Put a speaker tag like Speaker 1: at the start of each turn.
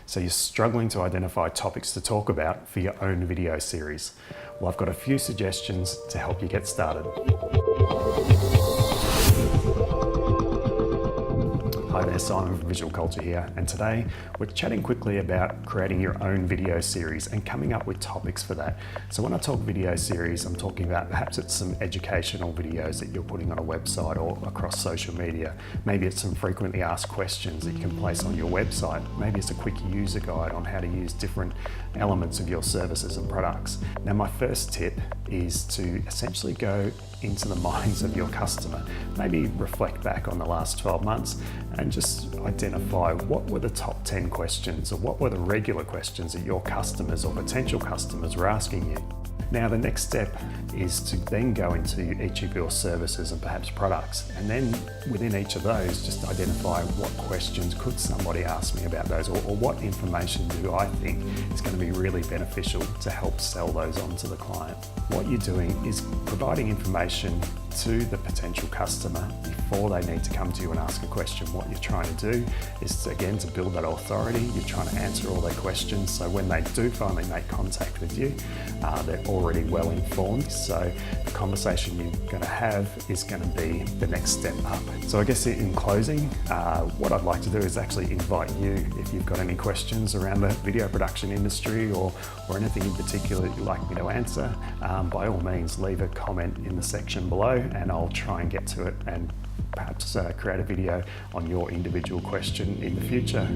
Speaker 1: So you're struggling to identify topics to talk about for your own video series. Well, I've got a few suggestions to help you get started. Hi there, Simon from Visual Culture here, and today we're chatting quickly about creating your own video series and coming up with topics for that. So when I talk video series, I'm talking about perhaps it's some educational videos that you're putting on a website or across social media. Maybe it's some frequently asked questions that you can place on your website. Maybe it's a quick user guide on how to use different elements of your services and products. Now, my first tip is to essentially go into the minds of your customer. Maybe reflect back on the last 12 months and just identify what were the top 10 questions or what were the regular questions that your customers or potential customers were asking you. Now, the next step is to then go into each of your services and perhaps products, and then within each of those, just identify what questions could somebody ask me about those, or what information do I think is going to be really beneficial to help sell those on to the client. What you're doing is providing information to the potential customer before they need to come to you and ask a question. What you're trying to do is, again, to build that authority. You're trying to answer all their questions, so when they do finally make contact with you, they're already well informed. So the conversation you're going to have is going to be the next step up. So I guess in closing, what I'd like to do is actually invite you, if you've got any questions around the video production industry or anything in particular that you'd like me to answer, by all means leave a comment in the section below and I'll try and get to it and perhaps create a video on your individual question in the future.